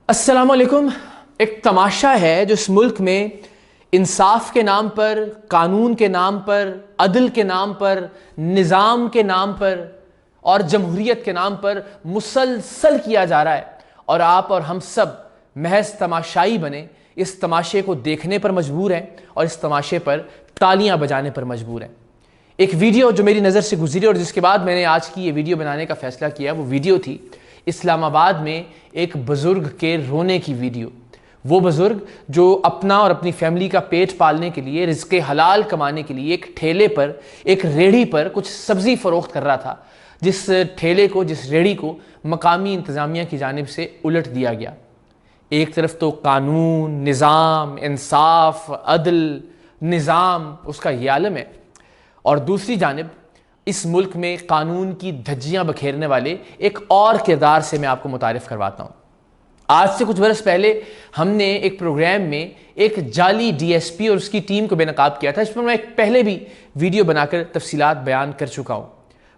अस्सलामुअलैकुम। एक तमाशा है जो इस मुल्क में इंसाफ के नाम पर, कानून के नाम पर, अदल के नाम पर, निज़ाम के नाम पर और जमहूरियत के नाम पर मुसलसल किया जा रहा है, और आप और हम सब महज तमाशाई बने इस तमाशे को देखने पर मजबूर हैं और इस तमाशे पर तालियां बजाने पर मजबूर हैं। एक वीडियो जो मेरी नज़र से गुजरी और जिसके बाद मैंने आज की ये वीडियो बनाने का फैसला किया, वो वीडियो थी इस्लामाबाद में एक बुजुर्ग के रोने की वीडियो। वो बुजुर्ग जो अपना और अपनी फैमिली का पेट पालने के लिए, रिज़्क़े हलाल कमाने के लिए एक ठेले पर, एक रेहड़ी पर कुछ सब्ज़ी फ़रोख्त कर रहा था, जिस ठेले को, जिस रेहड़ी को मकामी इंतज़ामिया की जानिब से उलट दिया गया। एक तरफ तो कानून, निज़ाम, इंसाफ, अदल, निज़ाम उसका ये आलम है, और दूसरी जानिब इस मुल्क में कानून की धज्जियां बखेरने वाले एक और किरदार से मैं आपको मुतारिफ करवाता हूं। आज से कुछ बरस पहले हमने एक प्रोग्राम में एक जाली डीएसपी और उसकी टीम को बेनकाब किया था, इस पर मैं पहले भी वीडियो बनाकर तफसीलात बयान कर चुका हूं।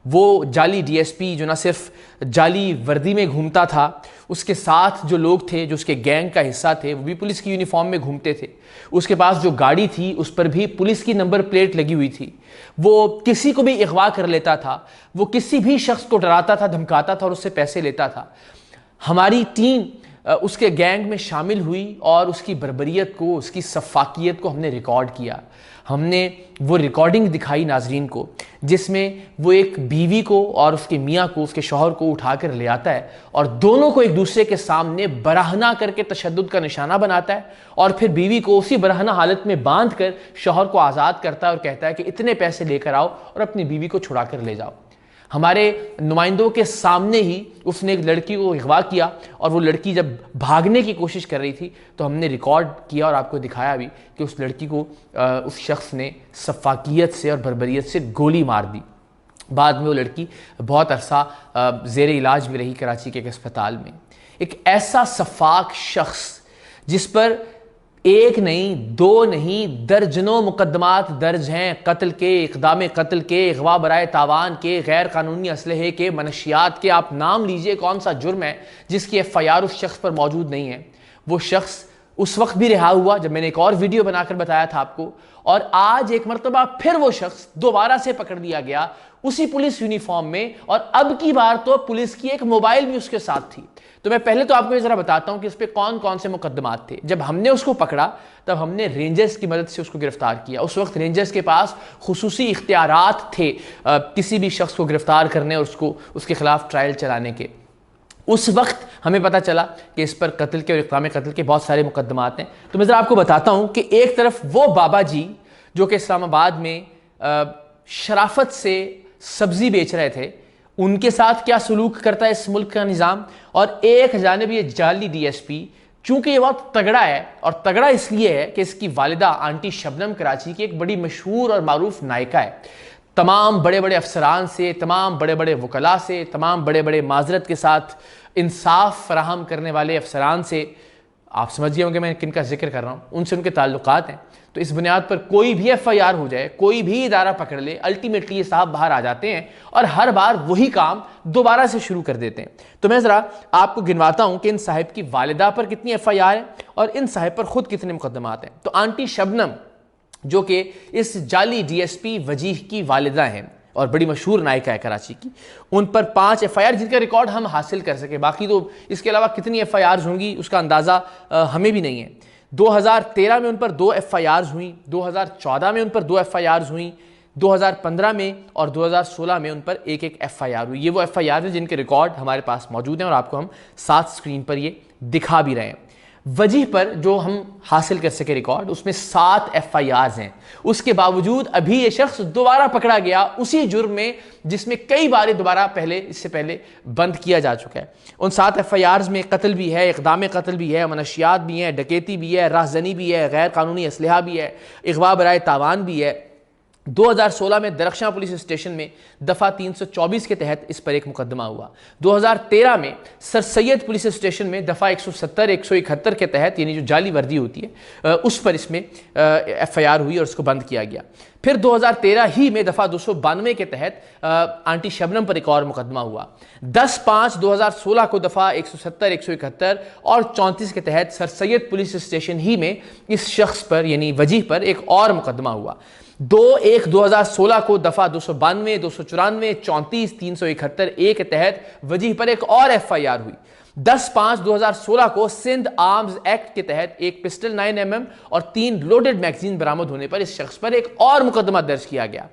वो जाली डीएसपी जो ना सिर्फ जाली वर्दी में घूमता था, उसके साथ जो लोग थे, जो उसके गैंग का हिस्सा थे, वो भी पुलिस की यूनिफॉर्म में घूमते थे। उसके पास जो गाड़ी थी उस पर भी पुलिस की नंबर प्लेट लगी हुई थी। वो किसी को भी अगवा कर लेता था, वो किसी भी शख्स को डराता था, धमकाता था और उससे पैसे लेता था। हमारी टीम उसके गैंग में शामिल हुई और उसकी बर्बरियत को, उसकी सफाकियत को हमने रिकॉर्ड किया। हमने वो रिकॉर्डिंग दिखाई नाजरीन को, जिसमें वो एक बीवी को और उसके मियाँ को, उसके शौहर को उठा कर ले आता है और दोनों को एक दूसरे के सामने बराहना करके तशद्दुद का निशाना बनाता है, और फिर बीवी को उसी बराहना हालत में बांध कर शौहर को आज़ाद करता है और कहता है कि इतने पैसे लेकर आओ और अपनी बीवी को छुड़ा कर ले जाओ। हमारे नुमाइंदों के सामने ही उसने एक लड़की को अगवा किया, और वो लड़की जब भागने की कोशिश कर रही थी तो हमने रिकॉर्ड किया और आपको दिखाया भी कि उस लड़की को उस शख्स ने सफाकियत से और बर्बरियत से गोली मार दी। बाद में वो लड़की बहुत अरसा ज़ेर इलाज भी रही कराची के एक अस्पताल में। एक ऐसा सफाक शख्स जिस पर एक नहीं, दो नहीं, दर्जनों मुकदमात दर्ज हैं, कत्ल के, इक़दाम कत्ल के, अगवा बराए तावान के, गैर कानूनी असलहे के, मनशियात के। आप नाम लीजिए कौन सा जुर्म है जिसकी एफआईआर उस शख्स पर मौजूद नहीं है। वो शख्स उस वक्त भी रिहा हुआ जब मैंने एक और वीडियो बनाकर बताया था आपको, और आज एक मरतबा फिर वो शख्स दोबारा से पकड़ लिया गया उसी पुलिस यूनिफॉर्म में, और अब की बार तो पुलिस की एक मोबाइल भी उसके साथ थी। तो मैं पहले तो आपको जरा बताता हूं कि इस पे कौन कौन से मुकदमात थे। जब हमने उसको पकड़ा तब हमने रेंजर्स की मदद से उसको गिरफ्तार किया। उस वक्त रेंजर्स के पास खुसूसी इख्तियारात थे किसी भी शख्स को गिरफ्तार करने और उसको उसके खिलाफ ट्रायल चलाने के। उस वक्त हमें पता चला कि इस पर कत्ल के और इक़दाम कत्ल के बहुत सारे मुकदमात हैं। तो मैं ज़रा आपको बताता हूं कि एक तरफ वो बाबा जी जो कि इस्लामाबाद में शराफत से सब्जी बेच रहे थे, उनके साथ क्या सलूक करता है इस मुल्क का निज़ाम, और एक जानिब ये जाली डीएसपी, चूंकि ये बहुत तगड़ा है, और तगड़ा इसलिए है कि इसकी वालिदा आंटी शबनम कराची की एक बड़ी मशहूर और मारूफ नायिका है। तमाम बड़े बड़े अफसरान से, तमाम बड़े बड़े वकला से, तमाम बड़े बड़े माजरत के साथ इंसाफ फराहम करने वाले अफसरान से, आप समझ गए होंगे मैं किनका जिक्र कर रहा हूँ, उनसे उनके ताल्लुकात हैं। तो इस बुनियाद पर कोई भी एफआईआर हो जाए, कोई भी इदारा पकड़ ले, अल्टीमेटली ये साहब बाहर आ जाते हैं और हर बार वही काम दोबारा से शुरू कर देते हैं। तो मैं ज़रा आपको गिनवाता हूँ कि इन साहिब की वालिदा पर कितनी एफआईआर है और इन साहिब पर खुद कितने मुकदमात हैं। तो आंटी शबनम जो कि इस जाली डीएसपी वजीह की वालिदा हैं और बड़ी मशहूर नायिका है कराची की, उन पर 5 एफआईआर जिनका रिकॉर्ड हम हासिल कर सके। बाकी तो इसके अलावा कितनी एफआईआर होंगी उसका अंदाज़ा हमें भी नहीं है। 2013 में उन पर 2 एफआईआर हुई, 2014 में उन पर 2 एफआईआर हुई, 2015 में और 2016 में उन पर एक एफआईआर हुई। ये वो एफआईआर है जिनके रिकॉर्ड हमारे पास मौजूद हैं और आपको हम साथ स्क्रीन पर ये दिखा भी रहे हैं। वजीह पर जो हम हासिल कर सके रिकॉर्ड, उसमें 7 एफआईआर हैं। उसके बावजूद अभी ये शख्स दोबारा पकड़ा गया उसी जुर्म में जिसमें कई बार दोबारा इससे पहले बंद किया जा चुका है। उन 7 एफआईआर में कत्ल भी है, इक़दाम कत्ल भी है, मनशियात भी हैं, डकैती भी है, राहज़नी भी है, गैर कानूनी असलहा भी है, अगवा बराए तावान भी है, 2016 में दरख्शां पुलिस स्टेशन में दफ़ा 324 के तहत इस पर एक मुकदमा हुआ। 2013 में सर सैयद पुलिस स्टेशन में दफ़ा 170, 171 के तहत, यानी जो जाली वर्दी होती है, उस पर इसमें FIR हुई और उसको बंद किया गया। फिर 2013 ही में दफ़ा 292 के तहत आंटी शबनम पर एक और मुकदमा हुआ। 10/5/2016 को दफ़ा 170, 171 और 34 के तहत सर सैयद पुलिस स्टेशन ही में इस शख्स पर यानी वजीह पर एक और मुकदमा हुआ। 2/1/2016 को दफ़ा 292, 294, 34, 371 ए के तहत वजीह पर एक और FIR हुई। 10/5/2016 को सिंध आर्म्स एक्ट के तहत एक पिस्टल 9mm और 3 लोडेड मैगजीन बरामद होने पर इस शख्स पर एक और मुकदमा दर्ज किया गया।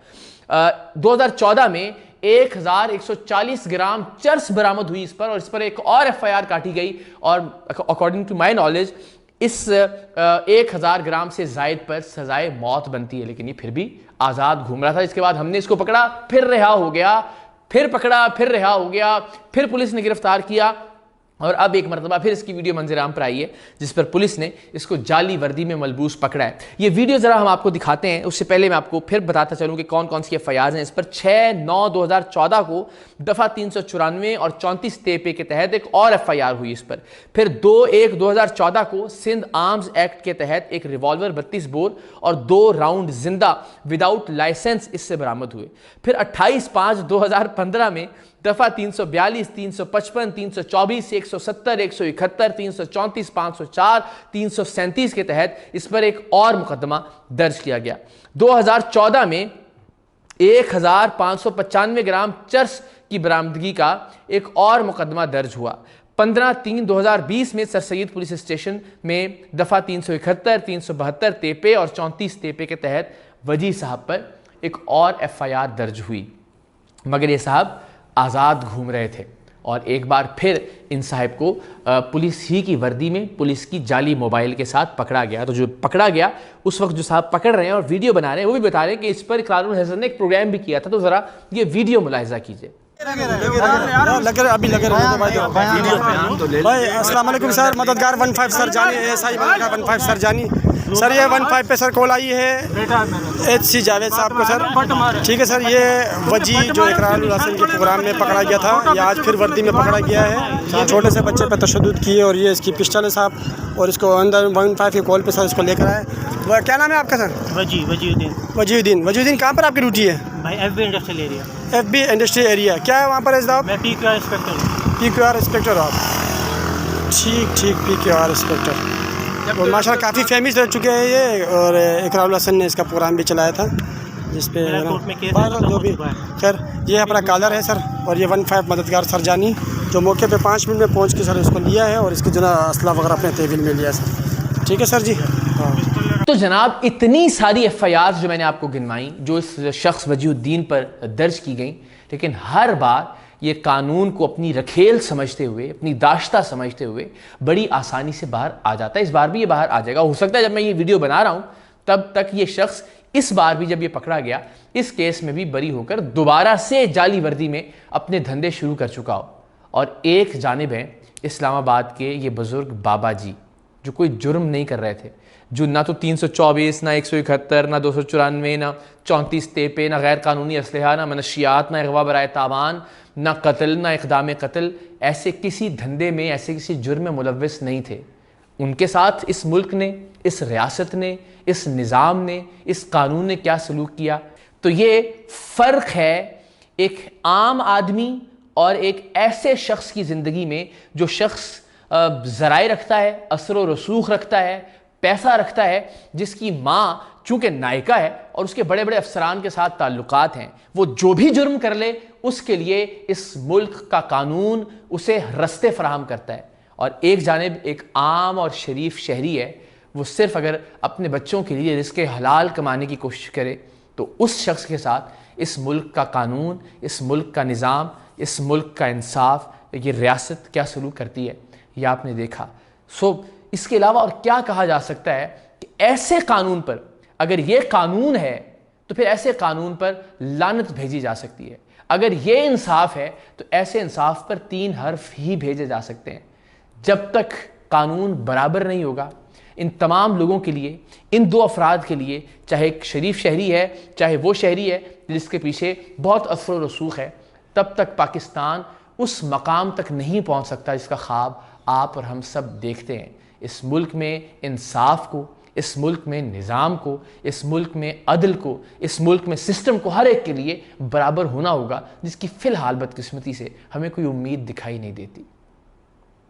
2014 में 1140 ग्राम चर्स बरामद हुई इस पर, और इस पर एक और FIR काटी गई, और अकॉर्डिंग टू माई नॉलेज इस 1000 ग्राम से जायद पर सजाए मौत बनती है, लेकिन ये फिर भी आज़ाद घूम रहा था। इसके बाद हमने इसको पकड़ा, फिर रिहा हो गया, फिर पकड़ा, फिर रिहा हो गया, फिर पुलिस ने गिरफ्तार किया, और अब एक मरतबा फिर इसकी वीडियो मंजर आम पर आई है जिस पर पुलिस ने इसको जाली वर्दी में मलबूस पकड़ा है। ये वीडियो ज़रा हम आपको दिखाते हैं, उससे पहले मैं आपको फिर बताता चलूँ कि कौन कौन सी FIRs हैं इस पर। 6/9/2014 को दफ़ा 394 और 34 तेपे के तहत एक और FIR हुई इस पर। फिर 2/1/2014 को सिंध आर्म्स एक्ट के तहत एक रिवॉल्वर 32 बोर और 2 राउंड जिंदा विदाउट लाइसेंस इससे बरामद हुए। फिर 28/5/2015 में दफ़ा 342, 355, 324, 170, 171, 334, 504, 337 के तहत इस पर एक और मुकदमा दर्ज किया गया। 2014 में 1595 ग्राम चर्स की बरामदगी का एक और मुकदमा दर्ज हुआ। 15/3/2020 में सर सैयद पुलिस स्टेशन में दफ़ा 371, 372 तेपे और 34 तेपे के तहत वजीह साहब पर एक और FIR दर्ज हुई, मगर ये साहब आज़ाद घूम रहे थे। और एक बार फिर इन साहब को पुलिस ही की वर्दी में पुलिस की जाली मोबाइल के साथ पकड़ा गया। तो जो पकड़ा गया उस वक्त जो साहब पकड़ रहे हैं और वीडियो बना रहे हैं वो भी बता रहे हैं कि इस पर इकरारुल हसन ने एक प्रोग्राम भी किया था। तो ज़रा ये वीडियो मुलाहिजा कीजिए। अभी लगे भाई। अस्सलाम वालेकुम सर, मददगार 15 सर जानी, SI 15 सर जानी सर, ये 15 पे सर कॉल आई है HC जावेद साहब को सर। ठीक है सर, ये वजी जो इकरारुल हसन के प्रोग्राम में पकड़ा गया था, ये आज फिर वर्दी में पकड़ा गया है। छोटे से बच्चे पे तशद्दुद किए और ये इसकी पिस्टल है साहब, और इसको अंदर 15 के कॉल पे सर इसको लेकर आए। क्या नाम है आपका सर? वजीउद्दीन कहाँ पर आपकी ड्यूटी है? भाई FB industrial area. FB industrial area क्या है वहाँ पर? मैं PQR इंस्पेक्टर। PQR इंस्पेक्टर आप? ठीक PQR इंस्पेक्टर। और माशाल्लाह काफ़ी फेमस रह चुके हैं ये, और इकरारुल हसन ने इसका प्रोग्राम भी चलाया था जिस पे जो भी सर। ये अपना कॉलर है सर, और ये 15 मददगार सर जानी जो मौके पे 5 मिनट में पहुंच के सर इसको लिया है और इसके जो असला वगैरह अपने तहवील में लिया है सर। ठीक है सर जी। तो जनाब इतनी सारी FIRs जो मैंने आपको गिनवाई जो इस शख्स वजीउद्दीन पर दर्ज की गई, लेकिन हर बार ये कानून को अपनी रखेल समझते हुए, अपनी दाश्ता समझते हुए बड़ी आसानी से बाहर आ जाता है। इस बार भी ये बाहर आ जाएगा। हो सकता है जब मैं ये वीडियो बना रहा हूँ तब तक ये शख्स इस बार भी जब ये पकड़ा गया इस केस में भी बरी होकर दोबारा से जाली वर्दी में अपने धंधे शुरू कर चुका हो। और एक जानिब है इस्लामाबाद के ये बुजुर्ग बाबा जी जो कोई जुर्म नहीं कर रहे थे, जो ना तो 324, ना 171, ना 294, ना 34 तेपे, ना गैर कानूनी असलहा, ना मनशियात, ना अगवा बराए तावान, ना कत्ल, ना इक़दाम कत्ल, ऐसे किसी धंधे में, ऐसे किसी जुर्म में मुलव्वस नहीं थे। उनके साथ इस मुल्क ने, इस रियासत ने, इस निज़ाम ने, इस कानून ने क्या सलूक किया। तो ये फ़र्क है एक आम आदमी और एक ऐसे शख्स की ज़िंदगी में जो शख्स ज़राए रखता है, असर व रसूख रखता है, पैसा रखता है, जिसकी माँ चूँकि नायिका है और उसके बड़े बड़े अफसरान के साथ ताल्लुकात हैं। वो जो भी जुर्म कर ले उसके लिए इस मुल्क का कानून उसे रस्ते फराहम करता है। और एक जानिब एक आम और शरीफ शहरी है, वो सिर्फ अगर अपने बच्चों के लिए रिज़्क़े हलाल कमाने की कोशिश करे तो उस शख्स के साथ इस मुल्क का कानून, इस मुल्क का निज़ाम, इस मुल्क का इंसाफ, ये रियासत क्या सलूक करती है यह आपने देखा। इसके अलावा और क्या कहा जा सकता है कि ऐसे कानून पर, अगर ये कानून है तो फिर ऐसे कानून पर लानत भेजी जा सकती है। अगर ये इंसाफ है तो ऐसे इंसाफ पर 3 हर्फ ही भेजे जा सकते हैं। जब तक कानून बराबर नहीं होगा, इन तमाम लोगों के लिए, इन दो अफराद के लिए, चाहे एक शरीफ शहरी है चाहे वो शहरी है जिसके पीछे बहुत असर व रसूख है, तब तक पाकिस्तान उस मकाम तक नहीं पहुंच सकता जिसका ख्वाब आप और हम सब देखते हैं। इस मुल्क में इंसाफ को, इस मुल्क में निज़ाम को, इस मुल्क में अदल को, इस मुल्क में सिस्टम को हर एक के लिए बराबर होना होगा, जिसकी फ़िलहाल बदकिस्मती से हमें कोई उम्मीद दिखाई नहीं देती।